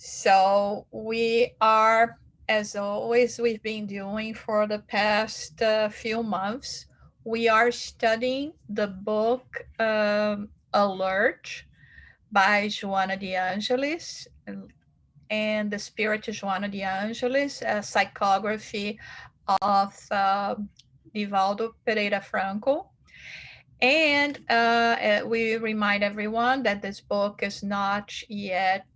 So we are, as always, we've been doing for the past few months, we are studying the book Alert by Joanna de Angelis and the Spirit Joanna de Angelis, a psychography of Divaldo Pereira Franco. And we remind everyone that this book is not yet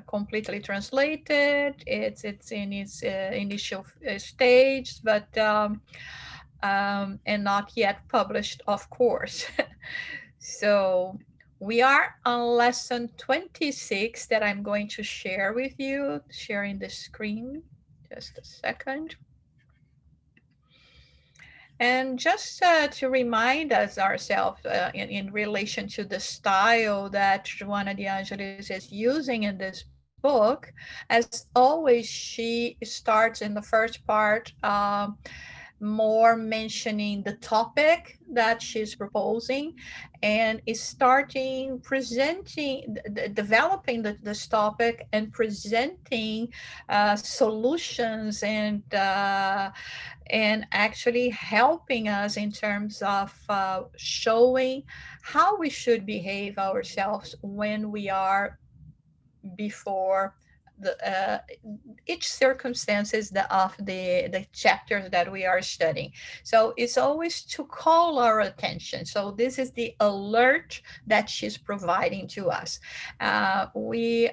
completely translated. It's in its initial stage, but and not yet published, of course. So we are on lesson 26 that I'm going to share with you, sharing the screen. Just a second. And just to remind us ourselves in relation to the style that Joanna de Angelis is using in this book, as always, she starts in the first part more mentioning the topic that she's proposing and is starting presenting, developing this topic and presenting solutions and actually helping us in terms of showing how we should behave ourselves when we are before the each circumstances of the chapters that we are studying. So it's always to call our attention. So this is the alert that she's providing to us. We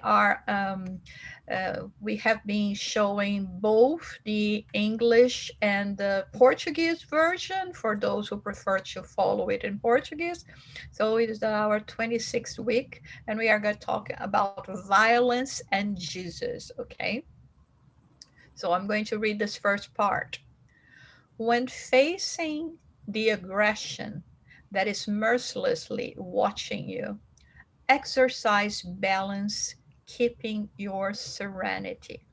have been showing both the English and the Portuguese version for those who prefer to follow it in Portuguese. So it is our 26th week, and we are going to talk about violence and Jesus, okay? So I'm going to read this first part. When facing the aggression that is mercilessly watching you, exercise balance, keeping your serenity.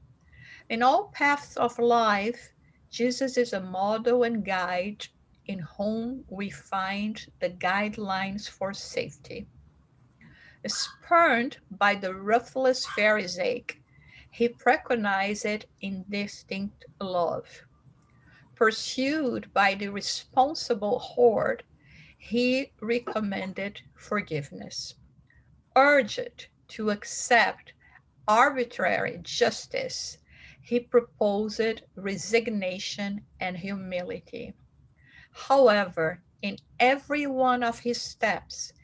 In all paths of life, Jesus is a model and guide in whom we find the guidelines for safety. Spurned by the ruthless Pharisaic, he preconized indistinct love. Pursued by the responsible horde, he recommended forgiveness. Urged to accept arbitrary justice, he proposed resignation and humility. However, in every one of his steps,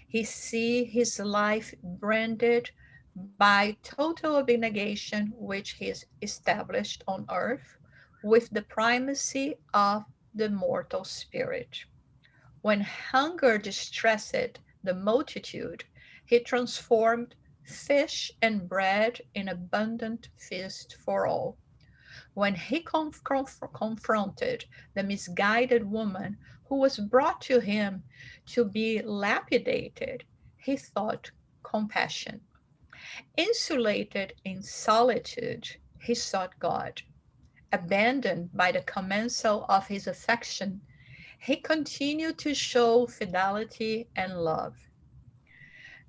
he see his life branded by total abnegation, which he is established on earth with the primacy of the mortal spirit. When hunger distressed the multitude, he transformed fish and bread in abundant feast for all. When he confronted the misguided woman who was brought to him to be lapidated, he thought compassion. Insulated in solitude, he sought God. Abandoned by the commensal of his affection, he continued to show fidelity and love.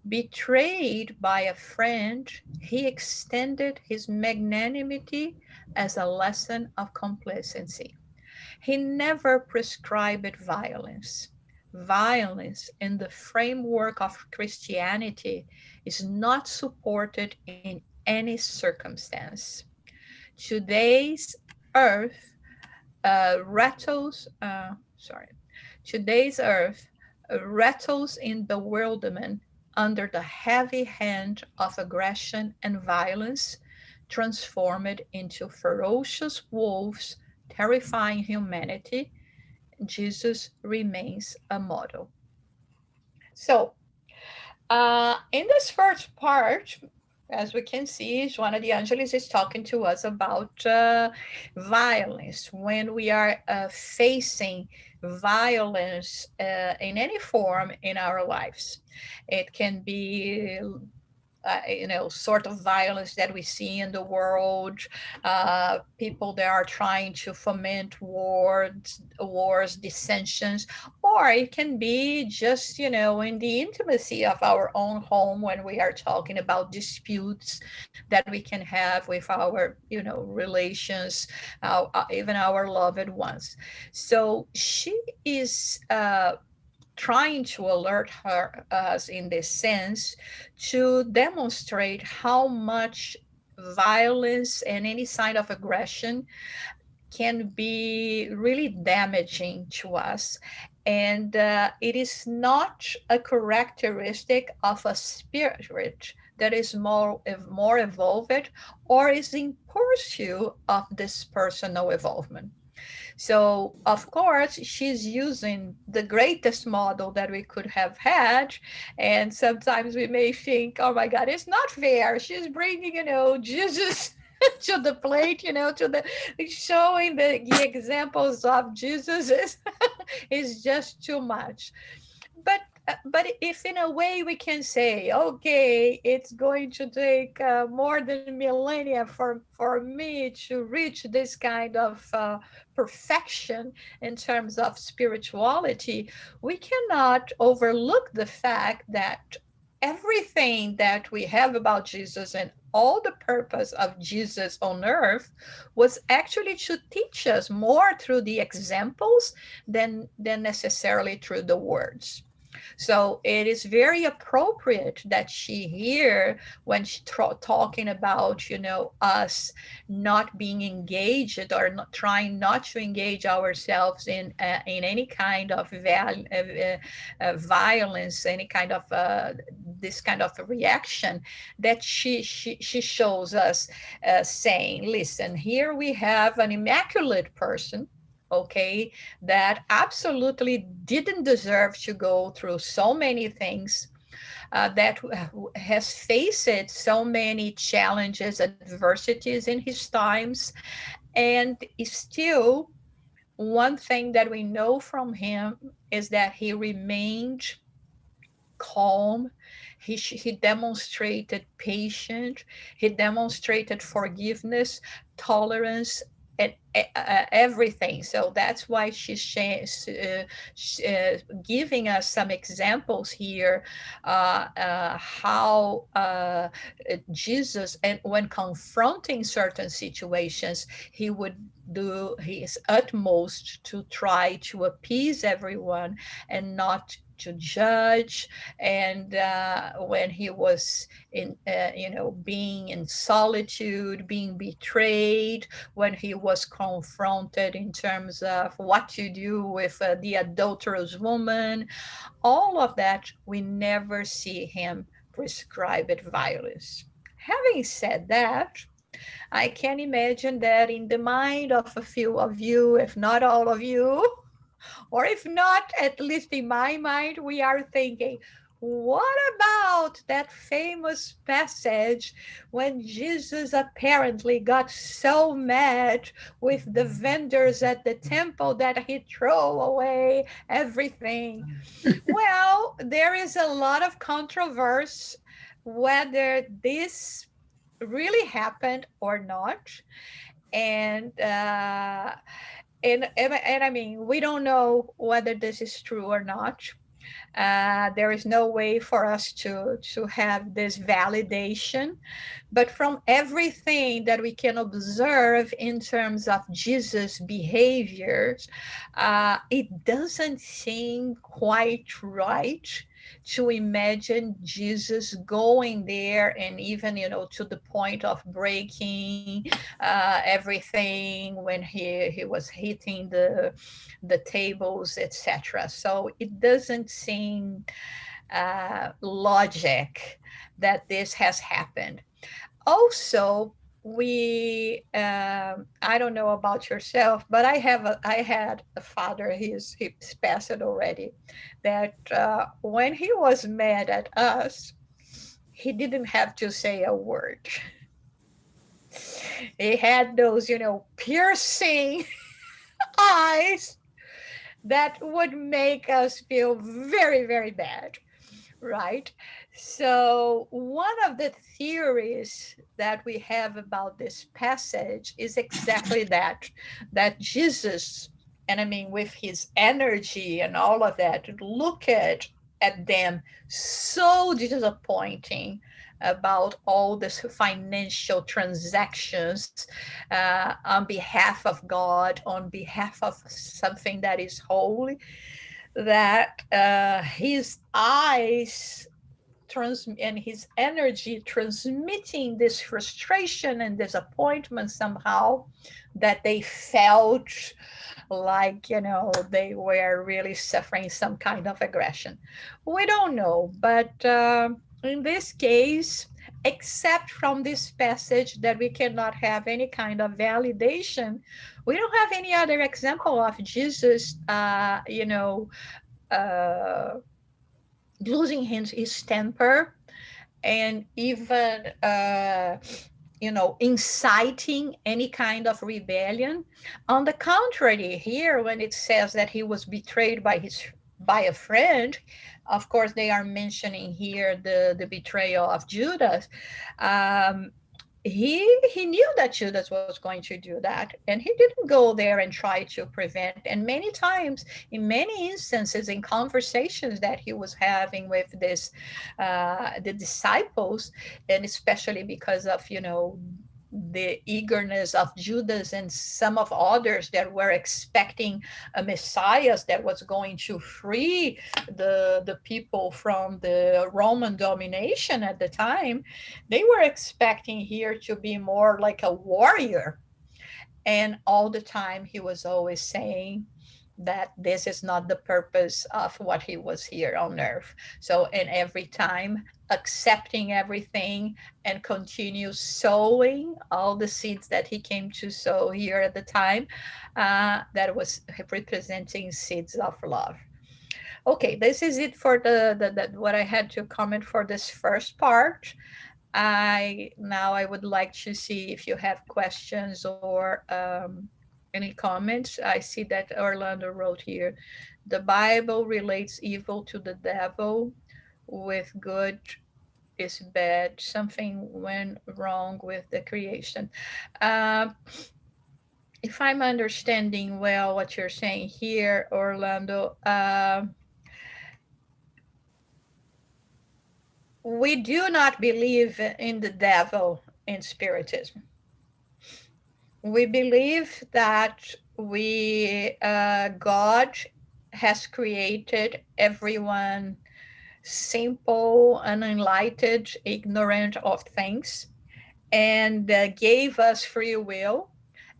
Betrayed by a friend, he extended his magnanimity as a lesson of complacency. He never prescribed violence. Violence in the framework of Christianity is not supported in any circumstance. Today's earth rattles, today's earth rattles in bewilderment under the heavy hand of aggression and violence, transformed into ferocious wolves terrifying humanity. Jesus remains a model. So, in this first part, as we can see, Joanna de Angelis is talking to us about violence. When we are facing violence in any form in our lives, it can be sort of violence that we see in the world, people that are trying to foment wars, dissensions, or it can be just, in the intimacy of our own home when we are talking about disputes that we can have with our, relations, even our loved ones. So she is trying to alert us in this sense to demonstrate how much violence and any sign of aggression can be really damaging to us. And it is not a characteristic of a spirit that is more evolved or is in pursuit of this personal evolvement. So, of course, she's using the greatest model that we could have had. And sometimes we may think, oh my God, it's not fair. She's bringing, Jesus to the plate, to the showing the examples of Jesus is just too much. But if in a way we can say, okay, it's going to take more than millennia for me to reach this kind of perfection in terms of spirituality, we cannot overlook the fact that everything that we have about Jesus and all the purpose of Jesus on earth was actually to teach us more through the examples than necessarily through the words. So it is very appropriate that she here, when she talking about, us not being engaged or not trying not to engage ourselves in any kind of violence, any kind of this kind of reaction, that she shows us saying, listen, here we have an immaculate person, okay, that absolutely didn't deserve to go through so many things, that has faced so many challenges, adversities in his times, and still, one thing that we know from him is that he remained calm. He demonstrated patience. He demonstrated forgiveness, tolerance, and everything. So that's why she's giving us some examples here, how Jesus, and when confronting certain situations, he would do his utmost to try to appease everyone and not to judge. And when he was being in solitude, being betrayed, when he was confronted in terms of what to do with the adulterous woman, all of that, we never see him prescribe it violence. Having said that, I can imagine that in the mind of a few of you, if not all of you, or if not, at least in my mind, we are thinking, what about that famous passage when Jesus apparently got so mad with the vendors at the temple that he threw away everything? Well, there is a lot of controversy whether this really happened or not. And and I mean, we don't know whether this is true or not. There is no way for us to have this validation, but from everything that we can observe in terms of Jesus' behaviors, it doesn't seem quite right to imagine Jesus going there and even, to the point of breaking everything when he was hitting the tables, etc. So it doesn't seem logic that this has happened. Also, we I don't know about yourself, but I had a father, he's passed already, that when he was mad at us, he didn't have to say a word. He had those, piercing eyes that would make us feel very, very bad, right? So, one of the theories that we have about this passage is exactly that Jesus, and I mean, with his energy and all of that, look at them so disappointing about all these financial transactions on behalf of God, on behalf of something that is holy, that his eyes and his energy transmitting this frustration and disappointment somehow, that they felt like, they were really suffering some kind of aggression. We don't know, but in this case, except from this passage that we cannot have any kind of validation, we don't have any other example of Jesus uh, losing his temper, and even inciting any kind of rebellion. On the contrary, here when it says that he was betrayed by a friend, of course they are mentioning here the betrayal of Judas. um, he knew that Judas was going to do that, and he didn't go there and try to prevent. And many times, in many instances, in conversations that he was having with the disciples, and especially because of the eagerness of Judas and some of others that were expecting a Messiah that was going to free the people from the Roman domination at the time, they were expecting here to be more like a warrior. And all the time he was always saying that this is not the purpose of what he was here on earth. So, and every time accepting everything and continue sowing all the seeds that he came to sow here at the time, that was representing seeds of love. Okay, this is it for the what I had to comment for this first part. I would like to see if you have questions or any comments. I see that Orlando wrote here, the Bible relates evil to the devil, with good is bad. Something went wrong with the creation. Uh, if I'm understanding well what you're saying here, Orlando, we do not believe in the devil in Spiritism. We believe that God has created everyone simple, unenlightened, ignorant of things, and gave us free will.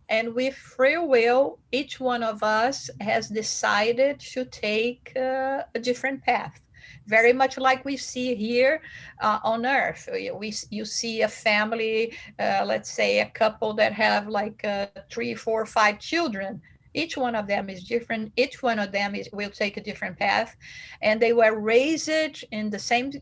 And with free will, each one of us has decided to take a different path. Very much like we see here on Earth. You see a family, let's say a couple that have like 3, 4, 5 children. Each one of them is different. Each one of them will take a different path, and they were raised in the same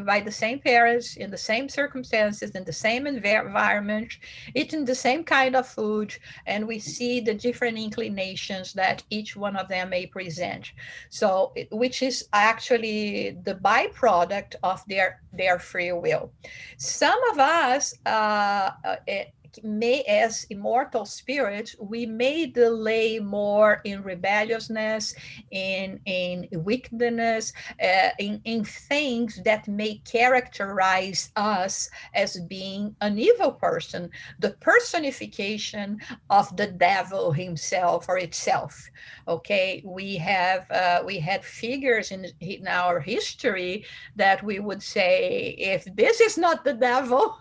by the same parents, in the same circumstances, in the same environment, eating the same kind of food, and we see the different inclinations that each one of them may present. So, which is actually the byproduct of their free will. Some of us, may, as immortal spirits, we may delay more in rebelliousness, in wickedness, in things that may characterize us as being an evil person, the personification of the devil himself or itself. Okay, we had figures in our history that we would say, if this is not the devil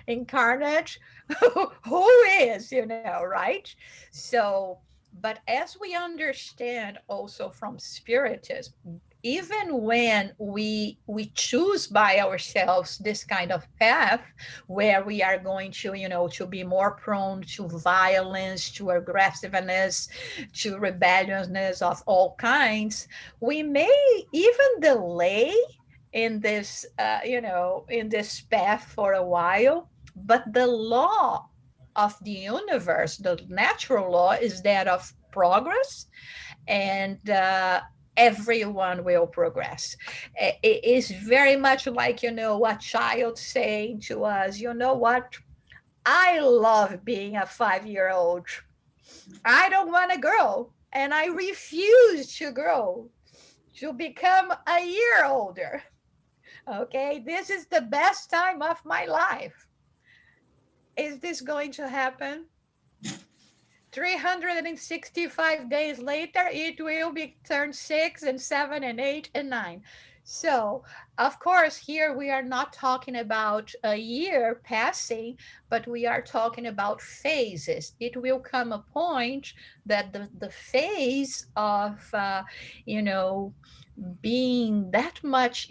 incarnate, who is, right? So, but as we understand also from Spiritism, even when we choose by ourselves this kind of path where we are going to, to be more prone to violence, to aggressiveness, to rebelliousness of all kinds, we may even delay in this in this path for a while. But the law of the universe, the natural law, is that of progress, and everyone will progress. It is very much like, a child saying to us, you know what? I love being a 5-year-old. I don't want to grow, and I refuse to grow to become a year older. Okay, this is the best time of my life. Is this going to happen? 365 days later, it will be turned 6 and 7 and 8 and 9. So, of course, here we are not talking about a year passing, but we are talking about phases. It will come a point that the phase of, you know, being that much,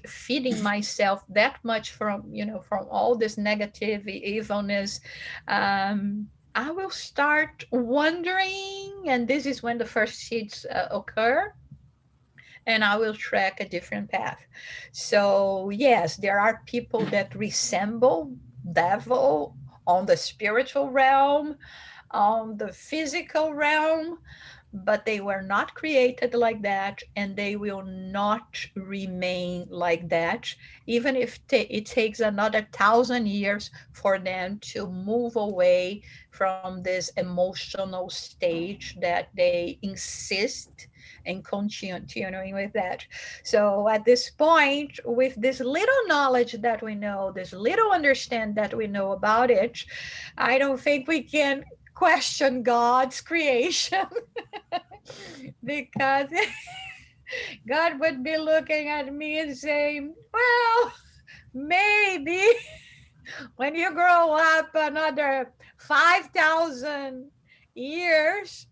feeding myself that much from, from all this negative evilness, I will start wondering, and this is when the first seeds occur, and I will track a different path. So, yes, there are people that resemble devil on the spiritual realm, on the physical realm, but they were not created like that, and they will not remain like that, even if it takes another 1,000 years for them to move away from this emotional stage that they insist and continuing with that. So at this point, with this little knowledge that we know, this little understand that we know about it, I don't think we can question God's creation because God would be looking at me and saying, well, maybe when you grow up another 5,000 years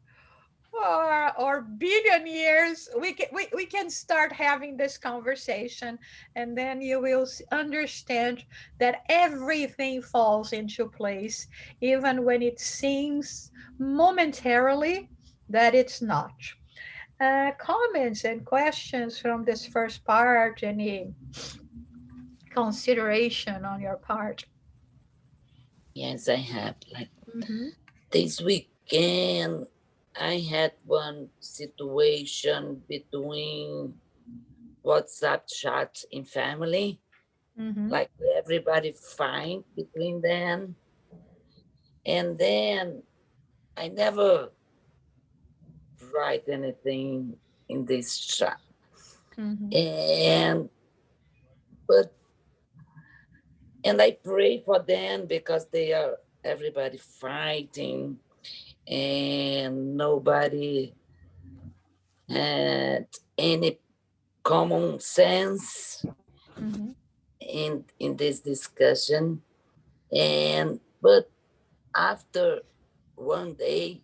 or billion years, we can start having this conversation, and then you will understand that everything falls into place, even when it seems momentarily that it's not. Comments and questions from this first part? Any consideration on your part? Yes, I have. Like Mm-hmm. this weekend, I had one situation between WhatsApp chats in family. Mm-hmm. Like everybody fine between them, and then I never write anything in this chat. Mm-hmm. And but and I pray for them because they are everybody fighting and nobody had any common sense Mm-hmm. in this discussion. And but after one day,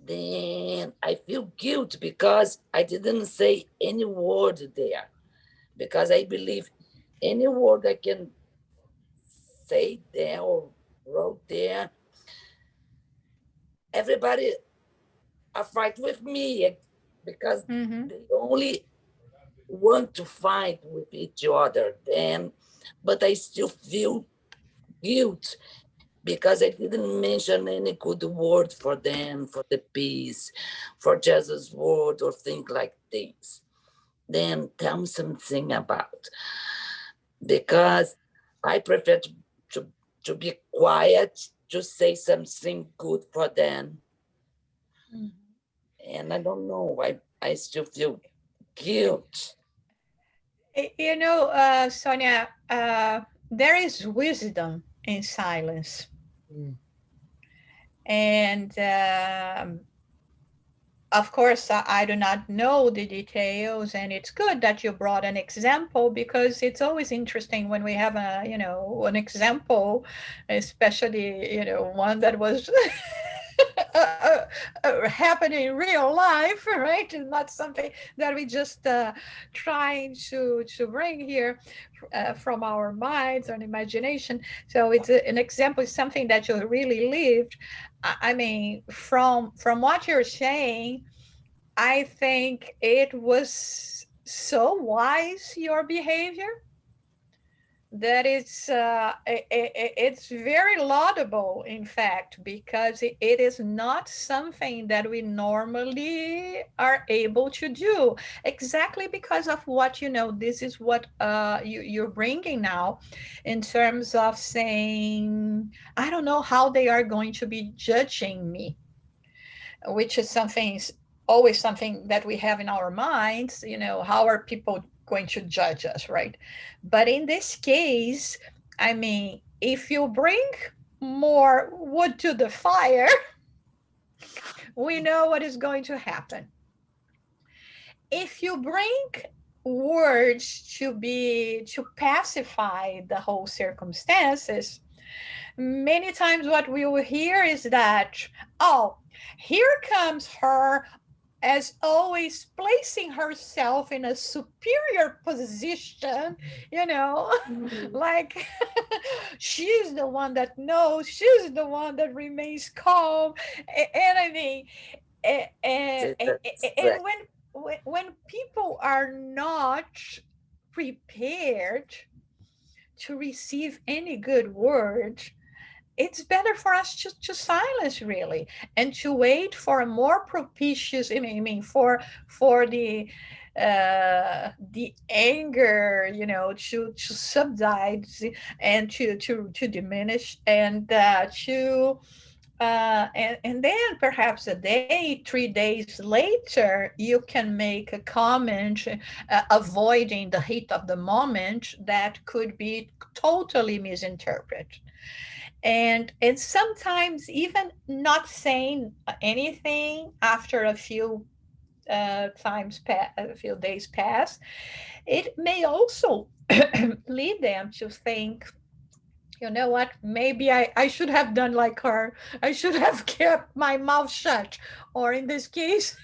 then I feel guilt because I didn't say any word there, because I believe any word I can say there or wrote there, everybody are fight with me, because Mm-hmm. they only want to fight with each other. Then, but I still feel guilt because I didn't mention any good word for them, for the peace, for Jesus' word or things like this. Then tell me something about, because I prefer to, to be quiet, to say something good for them. And I don't know, I still feel guilt. Sonia, there is wisdom in silence. Mm. And of course, I do not know the details, and it's good that you brought an example because it's always interesting when we have an example, especially, one that was happening in real life, right? It's not something that we just trying to bring here from our minds or imagination. So it's an example, is something that you really lived. I mean, from what you're saying, I think it was so wise, your behavior, that it's very laudable, in fact, because it is not something that we normally are able to do, exactly because of what, this is what you're bringing now, in terms of saying, I don't know how they are going to be judging me, which is something, always something that we have in our minds. How are people going to judge us, right? But in this case, I mean, if you bring more wood to the fire, we know what is going to happen. If you bring words to pacify the whole circumstances, many times what we will hear is that, oh, here comes her, as always, placing herself in a superior position, you know, Mhm. like she's the one that knows, she's the one that remains calm. And I mean, That's and correct. when people are not prepared to receive any good word, it's better for us to silence, really, and to wait for a more propitious, for the anger, to subside, and to diminish, and and then perhaps a day, 3 days later, you can make a comment, avoiding the heat of the moment that could be totally misinterpreted. And sometimes even not saying anything after a few a few days pass, it may also lead them to think, you know what, maybe I should have done like her, I should have kept my mouth shut, or in this case,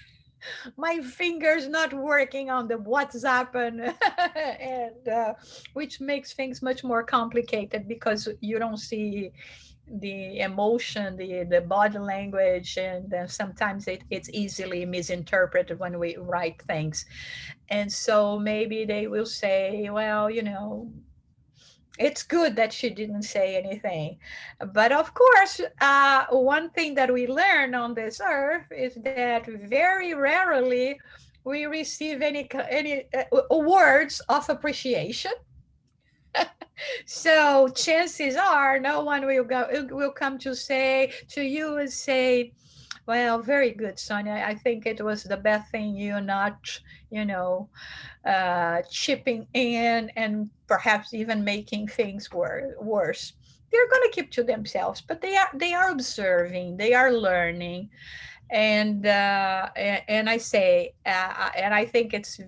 my fingers not working on the WhatsApp, and and which makes things much more complicated, because you don't see the emotion, the body language, and sometimes it's easily misinterpreted when we write things. And so maybe they will say, well, it's good that she didn't say anything. But of course, one thing that we learn on this earth is that very rarely we receive any words of appreciation. So chances are no one will come to say to you and say, well, very good, Sonia. I think it was the best thing, you not, you know, chipping in and perhaps even making things worse. They're going to keep to themselves, but they are observing, they are learning, and I say, and I think it's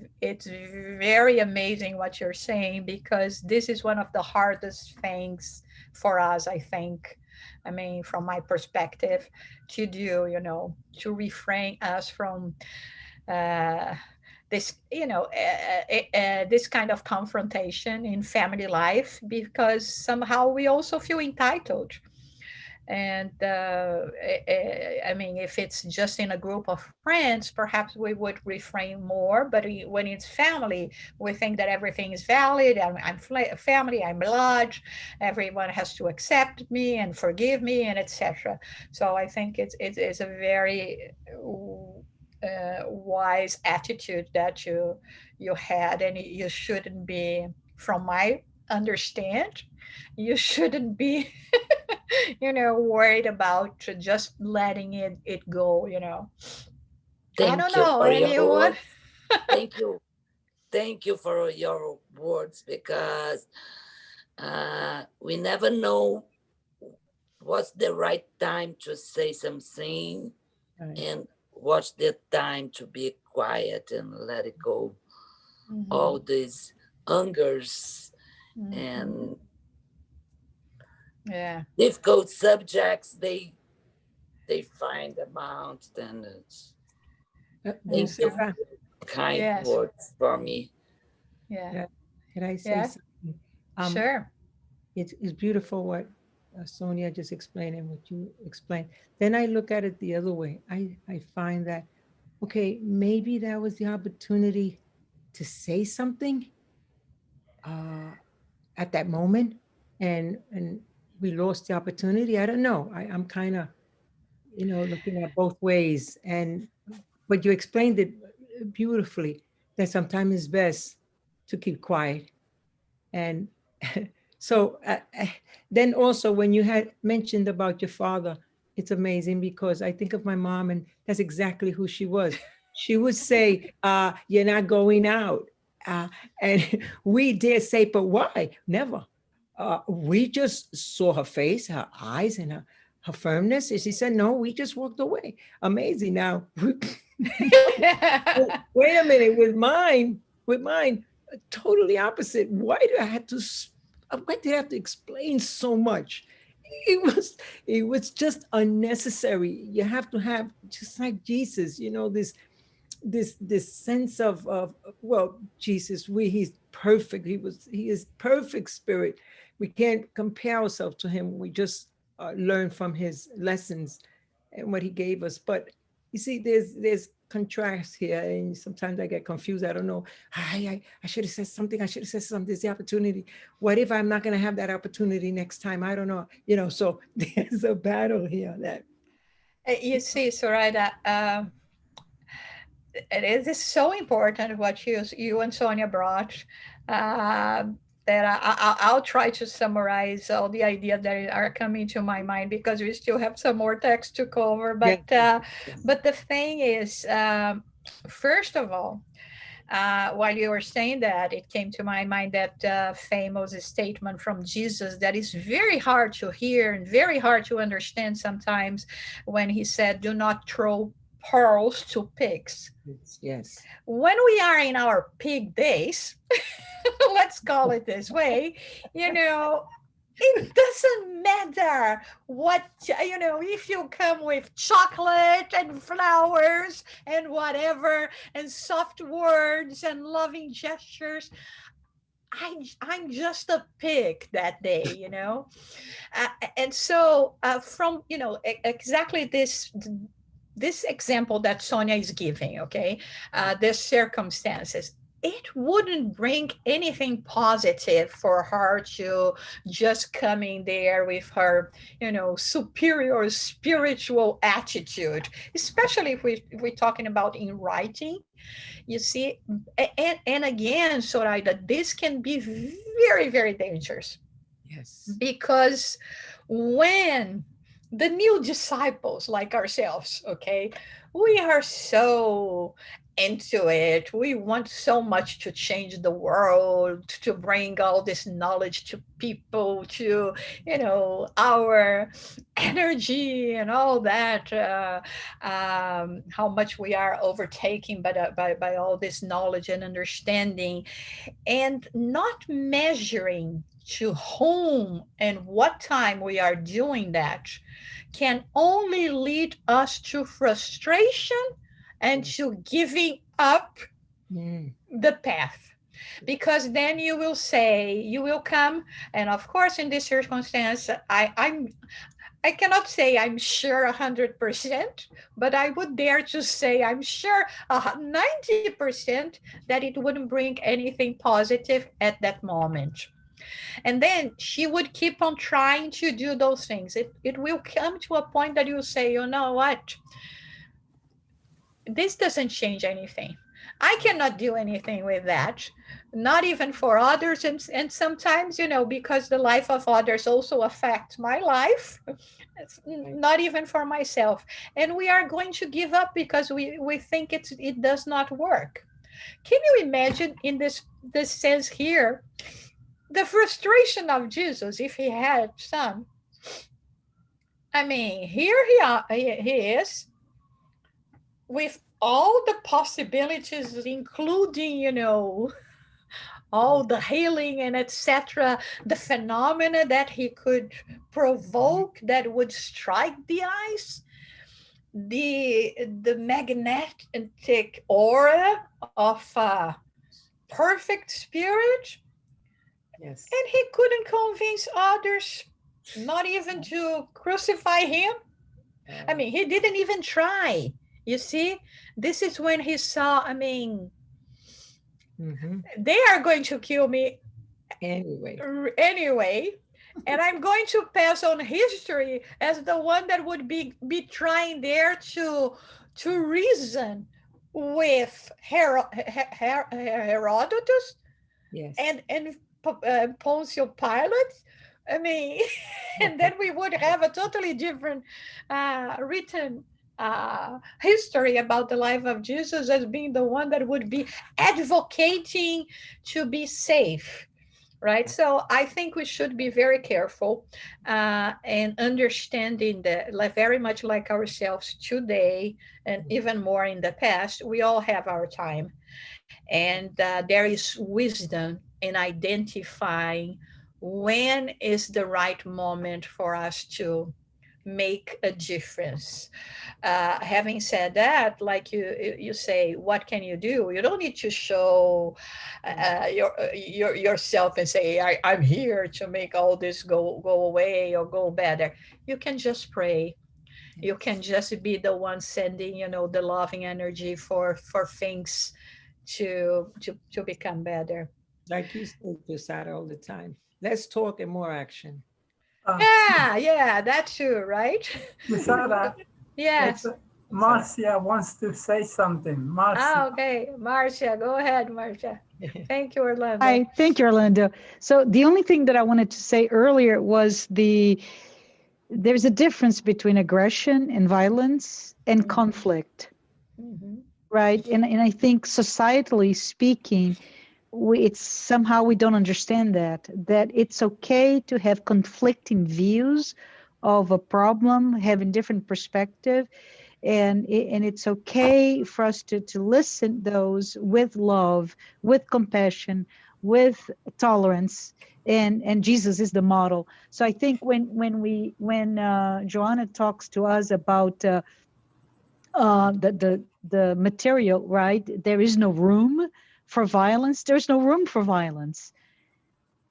very amazing what you're saying, because this is one of the hardest things for us, I think. I mean, from my perspective, to do, to refrain us from uh, this, this kind of confrontation in family life, because somehow we also feel entitled. And I mean, if it's just in a group of friends, perhaps we would refrain more. But when it's family, we think that everything is valid. I'm family, I'm large, everyone has to accept me and forgive me, and etc. So I think it's a very wise attitude that you had, and you shouldn't be, from my understand, you shouldn't be worried about just letting it go. I don't Thank you know for your anyone. words. Thank you. Thank you for your words, because we never know what's the right time to say something, Right. and what's the time to be quiet and let it go. Mhm, All these hungers mhm. and Yeah. difficult subjects, they find amount, and thank Miss you Mhm. for Eva, kind Yes. words for me. Yeah. yeah, can I say Yes. something? Um, Sure. it's beautiful what Sonia just explained and what you explained. Then I look at it the other way. I find that, okay, maybe that was the opportunity to say something, uh, at that moment, and we lost the opportunity. I don't know. I'm kind of, looking at both ways. And but you explained it beautifully, that sometimes it's best to keep quiet. And so then also, when you had mentioned about your father, it's amazing because I think of my mom, and that's exactly who she was. She would say, you're not going out. Uh, and we dare say, but why? Never. We just saw her face, her eyes, and her firmness. And she said, no, we just walked away. Amazing. Now, wait a minute, with mine, totally opposite. Why did I have to explain so much? It was just unnecessary. You have to have, just like Jesus, this sense of, well, Jesus, he's perfect. He is perfect spirit. We can't compare ourselves to him. We just learn from his lessons and what he gave us. But you see, there's contrast here, and sometimes I get confused. I don't know. I should have said something. I should have said something. There's the opportunity. What if I'm not going to have that opportunity next time? I don't know. So there's a battle here that. You see, Soraya, it is so important what you and Sonia brought. Uh, that I'll try to summarize all the ideas that are coming to my mind, because we still have some more text to cover. Yes, yes. But the thing is, first of all, while you were saying that, it came to my mind that famous statement from Jesus that is very hard to hear and very hard to understand sometimes, when he said, "Do not throw pearls to pigs." Yes. When we are in our pig days, let's call it this way, you know, it doesn't matter what, if you come with chocolate and flowers and whatever, and soft words and loving gestures. I'm just a pig that day. And so from, exactly this example that Sonia is giving, okay, the circumstances, it wouldn't bring anything positive for her to just come in there with her, superior spiritual attitude, especially if we're talking about in writing. You see, and again, Soraya, this can be very, very dangerous, Yes. because when the new disciples like ourselves, okay, we are so into it, we want so much to change the world, to bring all this knowledge to people, to our energy and all that, how much we are overtaken by all this knowledge and understanding, and not measuring to whom and what time we are doing that, can only lead us to frustration and to giving up Mm. the path. Because then you will come, and of course, in this circumstance, I cannot say I'm sure 100%, but I would dare to say I'm sure 90% that it wouldn't bring anything positive at that moment. And then she would keep on trying to do those things. It will come to a point that you'll say, you know what? This doesn't change anything. I cannot do anything with that, not even for others. And sometimes, because the life of others also affects my life, not even for myself. And we are going to give up because we think it does not work. Can you imagine in this sense here, the frustration of Jesus if he had some? I mean, here he is with all the possibilities, including, all the healing and etc., the phenomena that he could provoke that would strike the eyes, the magnetic aura of a perfect spirit, Yes. and he couldn't convince others, not even to crucify him. I mean, he didn't even try. You see, this is when he saw, I mean, Mm-hmm. they are going to kill me Anyway, Anyway, and I'm going to pass on history as the one that would be trying there to reason with Herodotus yes. and Pontius Pilate. I mean, and then we would have a totally different written history about the life of Jesus as being the one that would be advocating to be safe, right? So I think we should be very careful and understanding that, like, very much like ourselves today and even more in the past, we all have our time, and there is wisdom in identifying when is the right moment for us to make a difference. Having said that, like you say, what can you do? You don't need to show yourself and say, I'm here to make all this go away or go better. You can just pray. You can just be the one sending, the loving energy for things to become better. Like you say, Josiah, all the time. Less talk and more action. Uh, Yeah, that too, right? Sarah, it's Yes. Marcia wants to say something. Marcia. Okay, Marcia, go ahead, Marcia. Thank you, Orlando. Hi, thank you, Orlando. So the only thing that I wanted to say earlier was there's a difference between aggression and violence and conflict, Mhm. right? And I think societally speaking, it's somehow we don't understand that it's okay to have conflicting views of a problem, having different perspective, and it's okay for us to listen those with love, with compassion, with tolerance, and Jesus is the model. So I think when Joanna talks to us about the material, right, there is no room for violence, there's no room for violence,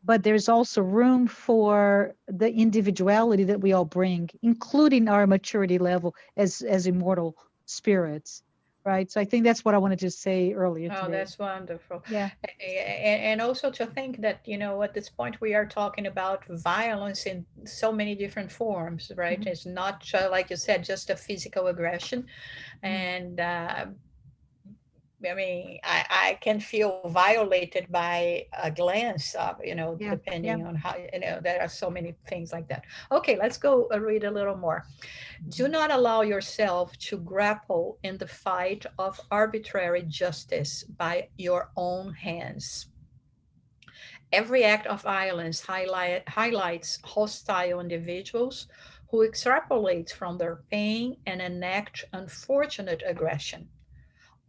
but there's also room for the individuality that we all bring, including our maturity level as immortal spirits, right? So I think that's what I wanted to say earlier Oh, today. that's wonderful. Yeah. And also to think that, at this point we are talking about violence in so many different forms, right? Mhm. It's not, like you said, just a physical aggression. Mhm. And I mean, I can feel violated by a glance of, Yeah. Yeah. depending on how, there are so many things like that. Okay, let's go read a little more. Do not allow yourself to grapple in the fight of arbitrary justice by your own hands. Every act of violence highlights hostile individuals who extrapolate from their pain and enact unfortunate aggression.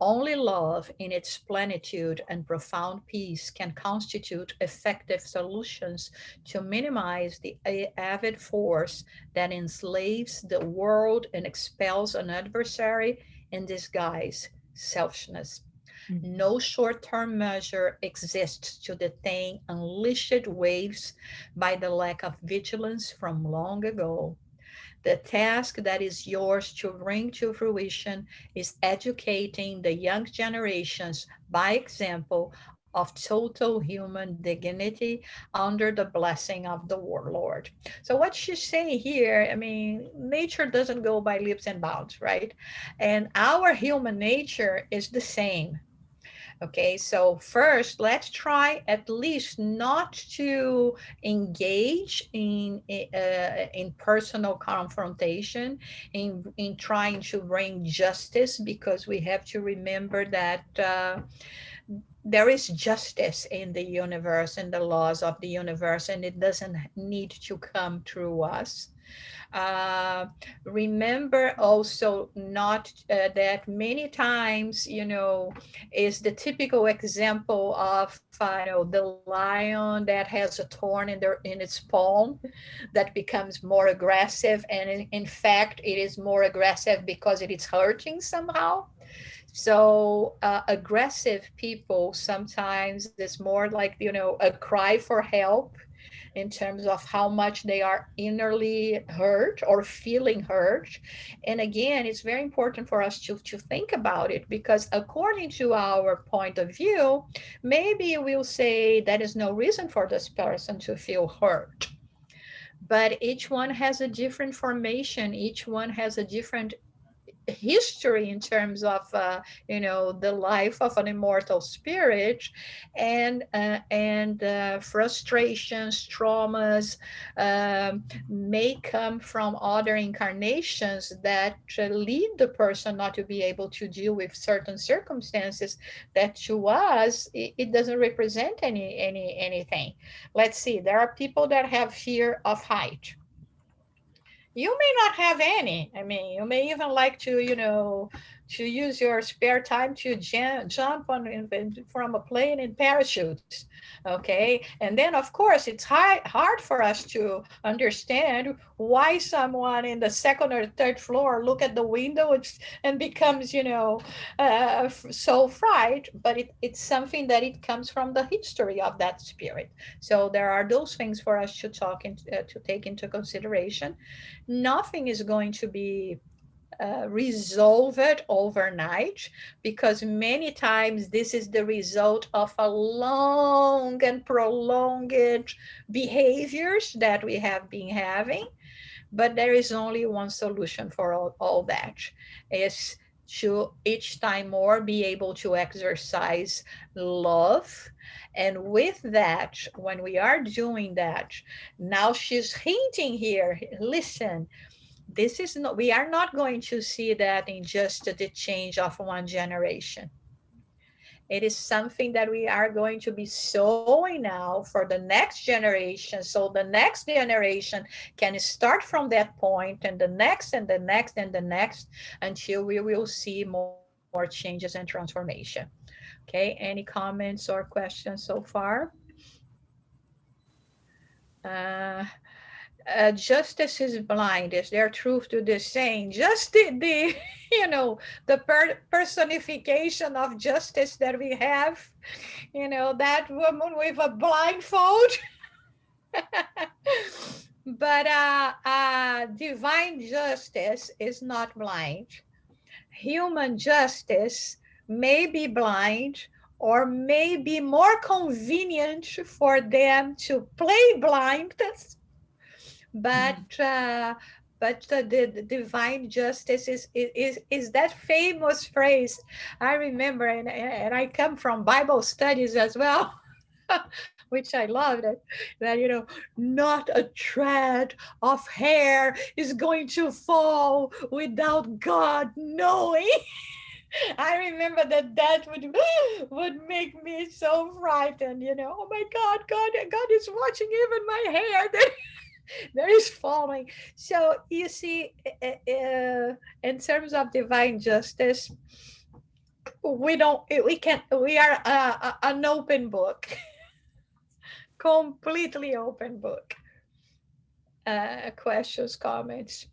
Only love in its plenitude and profound peace can constitute effective solutions to minimize the avid force that enslaves the world and expels an adversary in disguise, selfishness. Mhm. No short term measure exists to detain unleashed waves by the lack of vigilance from long ago. The task that is yours to bring to fruition is educating the young generations by example of total human dignity under the blessing of the warlord. So what she's saying here, I mean, nature doesn't go by leaps and bounds, right? And our human nature is the same. Okay, so first, let's try at least not to engage in personal confrontation, in trying to bring justice, because we have to remember that there is justice in the universe and the laws of the universe, and it doesn't need to come through us. uh, Remember also not that many times, is the typical example of the lion that has a thorn in its palm that becomes more aggressive, and in fact it is more aggressive because it is hurting somehow. So aggressive people sometimes is more like a cry for help in terms of how much they are innerly hurt or feeling hurt. And again, it's very important for us to think about it, because according to our point of view, maybe we'll say that is no reason for this person to feel hurt. But each one has a different formation, each one has a different history in terms of the life of an immortal spirit, and frustrations, traumas, may come from other incarnations that lead the person not to be able to deal with certain circumstances that to us it doesn't represent anything. Let's see, there are people that have fear of height. You may not have any. I mean, you may even like to use your spare time to jump from a plane in parachutes. Okay. And then, of course, it's hard for us to understand why someone in the second or third floor look at the window and becomes, so fright. But it's something that it comes from the history of that spirit. So there are those things for us to take into consideration. Nothing is going to be resolved overnight, because many times this is the result of a long and prolonged behaviors that we have been having. But there is only one solution for all that, is to each time more be able to exercise love. And with that, when we are doing that, now she's hinting here, listen, this is not, we are not going to see that in just the change of one generation. It is something that we are going to be sowing now for the next generation, so the next generation can start from that point, and the next and the next and the next, until we will see more changes and transformation. Okay, any comments or questions so far? uh, Justice is blind. Is there truth to this saying? Just the the personification of justice that we have, that woman with a blindfold. But divine justice is not blind. Human justice may be blind, or may be more convenient for them to play blind, but the divine justice is that famous phrase. I remember, and I come from Bible studies as well, which I loved it. That not a thread of hair is going to fall without God knowing. I remember that would make me so frightened. Oh my God, God is watching even my hair. There is falling. So you see, in terms of divine justice, we are an open book, completely open book. Questions, comments?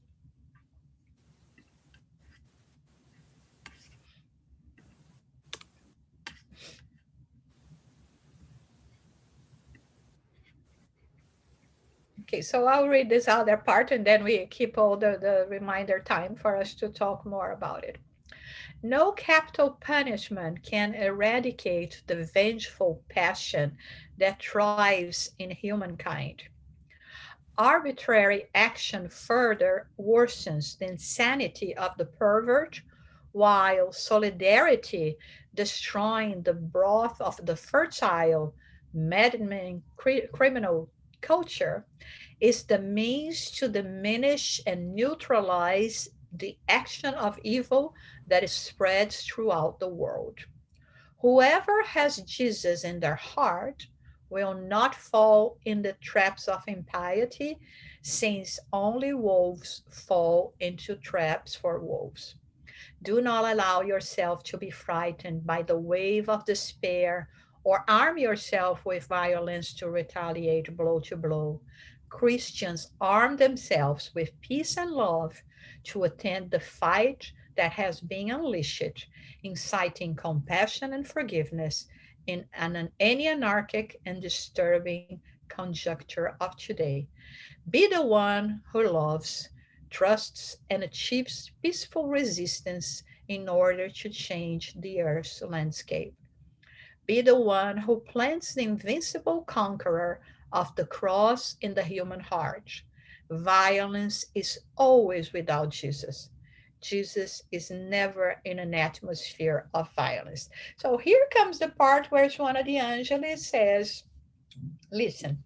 Okay, so I'll read this other part, and then we keep all the reminder time for us to talk more about it. No capital punishment can eradicate the vengeful passion that thrives in humankind. Arbitrary action further worsens the insanity of the pervert, while solidarity, destroying the broth of the fertile, maddening criminal culture, is the means to diminish and neutralize the action of evil that spreads throughout the world. Whoever has Jesus in their heart will not fall in the traps of impiety, since only wolves fall into traps for wolves. Do not allow yourself to be frightened by the wave of despair, or arm yourself with violence to retaliate blow to blow. Christians arm themselves with peace and love to attend the fight that has been unleashed, inciting compassion and forgiveness in any anarchic and disturbing conjuncture of today. Be the one who loves, trusts, and achieves peaceful resistance in order to change the Earth's landscape. Be the one who plants the invincible conqueror of the cross in the human heart. Violence is always without Jesus. Jesus is never in an atmosphere of violence. So here comes the part where Joanna de Angelis says, listen,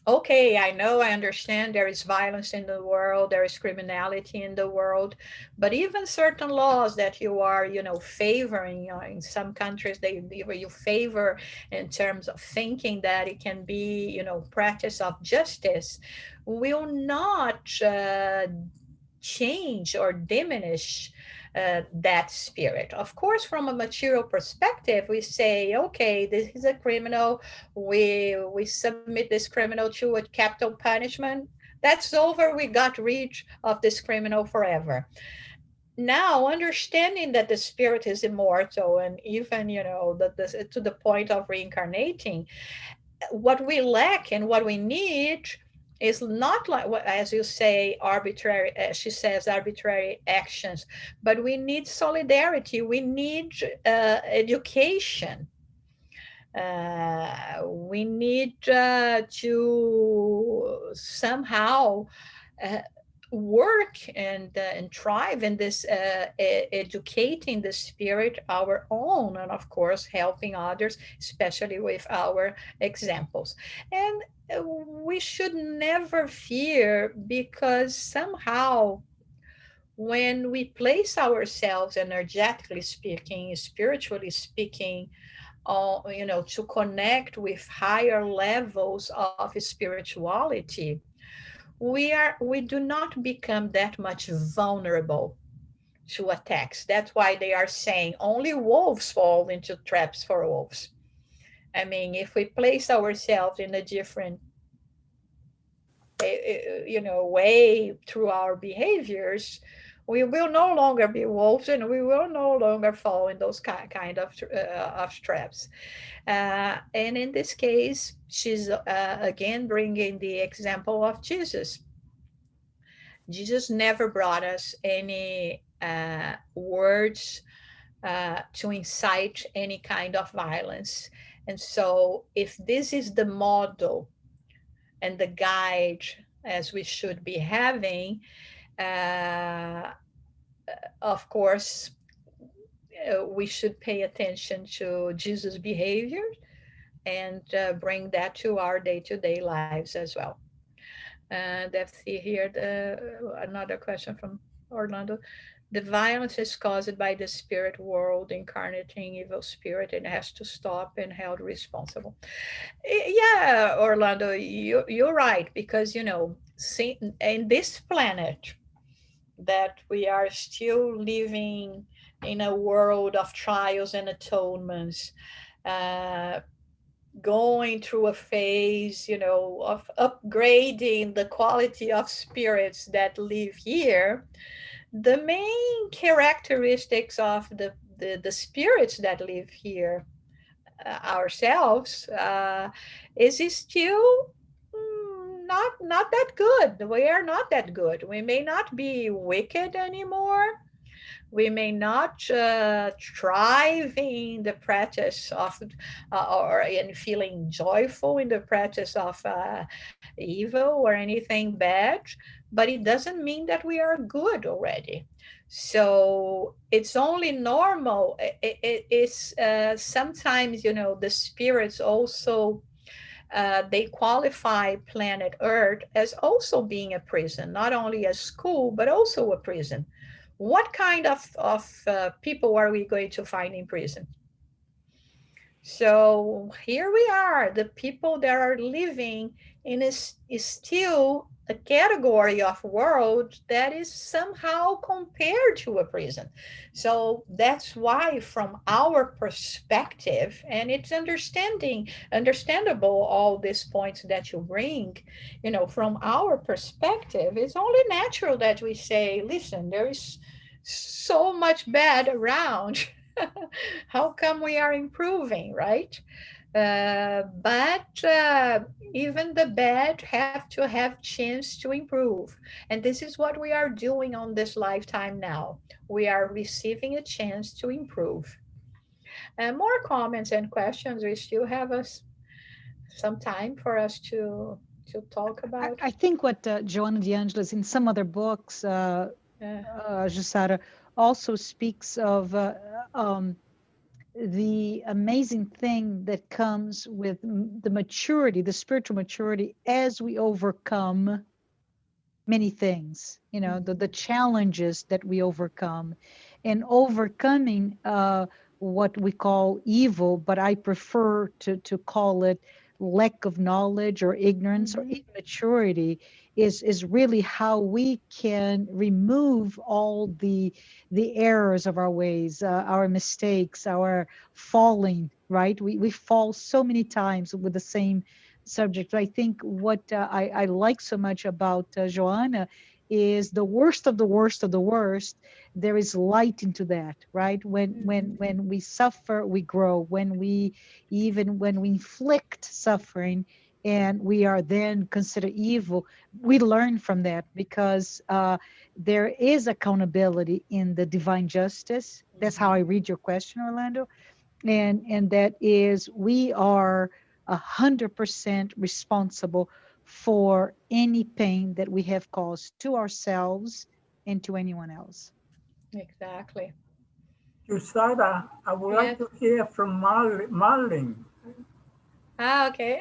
okay, I know, I understand there is violence in the world, there is criminality in the world, but even certain laws that you are, favoring, in some countries, you favor in terms of thinking that it can be, practice of justice, will not change or diminish that spirit. Of course, from a material perspective, we say, okay, this is a criminal. We submit this criminal to a capital punishment. That's over. We got rid of this criminal forever. Now, understanding that the spirit is immortal and even, to the point of reincarnating, what we lack and what we need is not like what, as you say, arbitrary, as she says, arbitrary actions, but we need solidarity, we need education, we need to somehow uh, work and thrive in this educating the spirit our own, and of course helping others, especially with our examples. And we should never fear, because somehow when we place ourselves, energetically speaking, spiritually speaking, to connect with higher levels of spirituality, we do not become that much vulnerable to attacks. That's why they are saying only wolves fall into traps for wolves. I mean, if we place ourselves in a different way through our behaviors, we will no longer be wolves, and we will no longer fall in those kind of traps. And in this case, she's again bringing the example of Jesus. Jesus never brought us any words to incite any kind of violence. And so, if this is the model and the guide as we should be having, uh, of course, we should pay attention to Jesus' behavior and bring that to our day-to-day lives as well. Let's see here, another question from Orlando. The violence is caused by the spirit world incarnating evil spirit and has to stop and held responsible. Yeah, Orlando, you're right, because, see, in this planet that we are still living in a world of trials and atonements, uh, going through a phase, of upgrading the quality of spirits that live here. The main characteristics of the spirits that live here, ourselves, is still not that good. We are not that good. We may not be wicked anymore, we may not thrive in the practice of, or in feeling joyful in the practice of evil or anything bad, but it doesn't mean that we are good already. So it's only normal. It's sometimes, the spirits also, they qualify planet Earth as also being a prison, not only a school, but also a prison. What kind of people are we going to find in prison? So here we are, the people that are living in is still a category of world that is somehow compared to a prison. So that's why, from our perspective, and it's understandable all these points that you bring, from our perspective, it's only natural that we say, listen, there is so much bad around. How come we are improving, right? But even the bad have to have chance to improve, and this is what we are doing on this lifetime now. We are receiving a chance to improve. And more comments and questions. We still have us some time for us to talk about. I think what Joanna de Angelis in some other books, Uh, Jussara, also speaks of the amazing thing that comes with the maturity, the spiritual maturity, as we overcome many things, the challenges that we overcome, and overcoming what we call evil, but I prefer to call it lack of knowledge or ignorance or mhm. immaturity, is really how we can remove all the errors of our ways, our mistakes, our falling, right? We fall so many times with the same subject. I think what I like so much about Joanna is the worst of the worst of the worst. There is light into that, right? When we suffer, we grow. When we inflict suffering, and we are then considered evil, we learn from that because there is accountability in the divine justice. That's how I read your question, Orlando, and that is we are 100% responsible for any pain that we have caused to ourselves and to anyone else. Exactly. Usada, I would like Yes. to hear from Marlene. Ah, okay.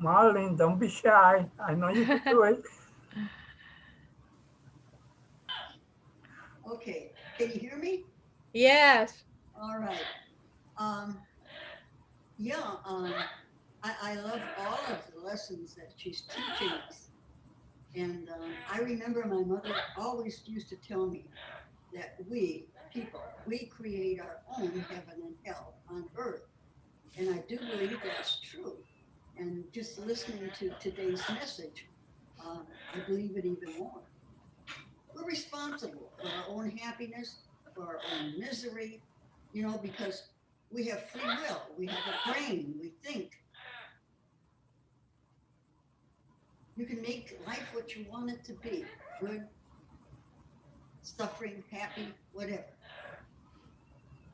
Marlene, don't be shy. I know you can do it. Okay, can you hear me? Yes. All right. Um, yeah, I love all of the lessons that she's teaching us. And I remember my mother always used to tell me that we, people, we create our own heaven and hell on earth. And I do believe that's true. And just listening to today's message, I believe it even more. We're responsible for our own happiness, for our own misery, because we have free will, we have a brain, we think. You can make life what you want it to be, good, suffering, happy, whatever.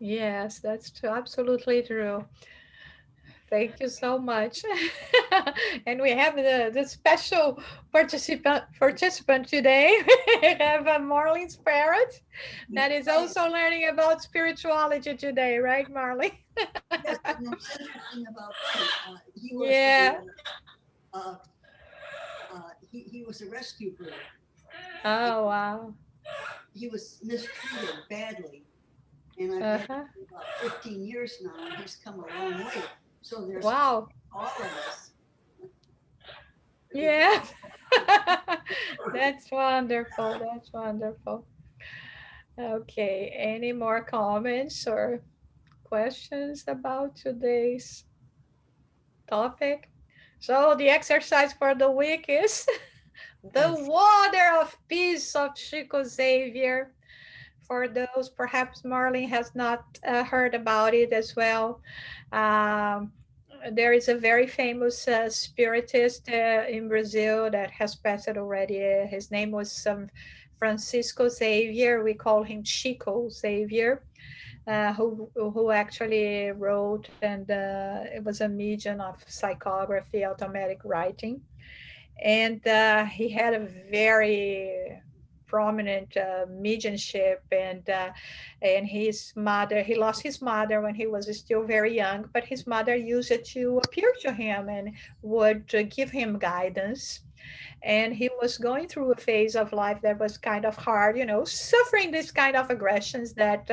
Yes, that's true. Absolutely true. Thank you so much. And we have the special participant today. We have Marlene Sparrett that is Yes, also learning about spirituality today, right, Marlene? yes. And what's interesting about him, Yeah. uh, he was a rescue bird. And Oh, wow. he was mistreated badly, and I've had him Uh-huh. for about 15 years now, and he's come a long way. So there's Wow. all of us. Yeah. That's wonderful. That's wonderful. Okay. Any more comments or questions about today's topic? So the exercise for the week is the Yes. water of peace of Chico Xavier. For those, perhaps Marlene has not heard about it as well. Um, there is a very famous spiritist in Brazil that has passed already. His name was Francisco Xavier. We call him Chico Xavier, who actually wrote, and it was a medium of psychography, automatic writing, and he had a very prominent mediumship, and his mother, he lost his mother when he was still very young, but his mother used it to appear to him and would give him guidance. And he was going through a phase of life that was kind of hard, suffering this kind of aggressions that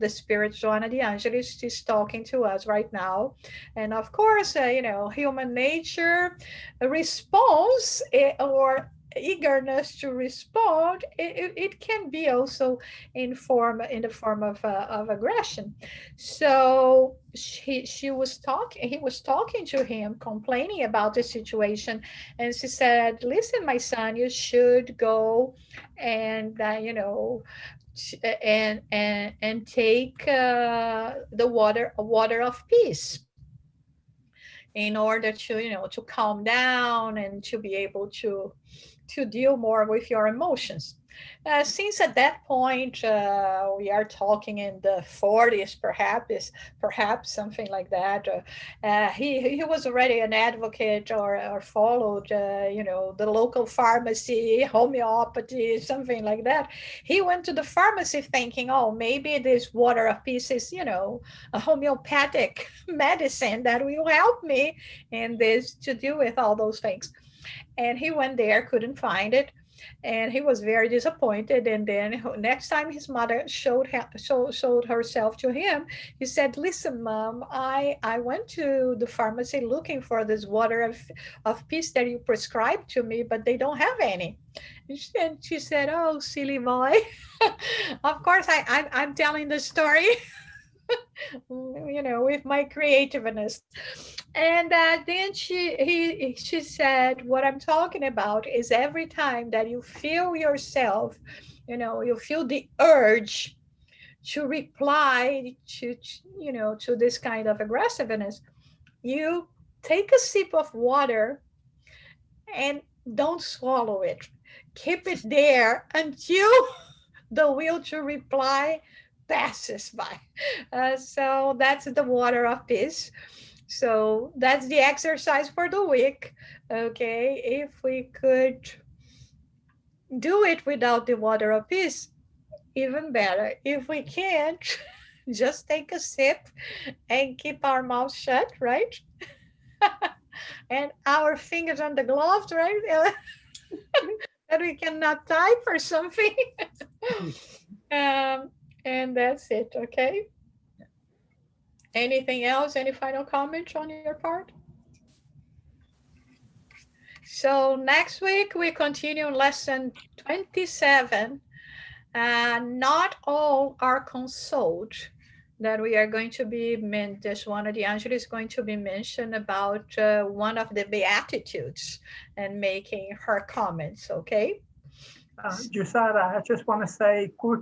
the Spirit Joanna de Angelis is talking to us right now. And of course, human nature response, or eagerness to respond, it can be also in the form of aggression. So she was talking he was talking to him, complaining about the situation, and she said, listen, my son, you should go and and take the water of peace in order to, to calm down and to be able to deal more with your emotions. Since at that point we are talking in the 40s, perhaps something like that. He was already an advocate or followed, the local pharmacy, homeopathy, something like that. He went to the pharmacy thinking, oh, maybe this water of peace is, a homeopathic medicine that will help me in this to deal with all those things. And he went there, couldn't find it, and he was very disappointed. And then next time his mother showed herself to him, he said, listen, mom, I went to the pharmacy looking for this water of peace that you prescribed to me, but they don't have any. And she said, oh, silly boy. Of course I'm telling the story with my creativeness. And then she said, what I'm talking about is every time that you feel yourself, you feel the urge to reply to this kind of aggressiveness, you take a sip of water and don't swallow it. Keep it there until the will to reply passes by. So that's the water of peace. So that's the exercise for the week. Okay, if we could do it without the water of peace, even better. If we can't, just take a sip and keep our mouth shut, right? And our fingers on the gloves, right? That we cannot type or something. um, and that's it, okay? Anything else? Any final comments on your part? So next week we continue lesson 27. Not all are consoled. That we are going to be, Joanna de Angelis is going to be mentioned about one of the Beatitudes and making her comments, okay? Giussara, I just want to say quick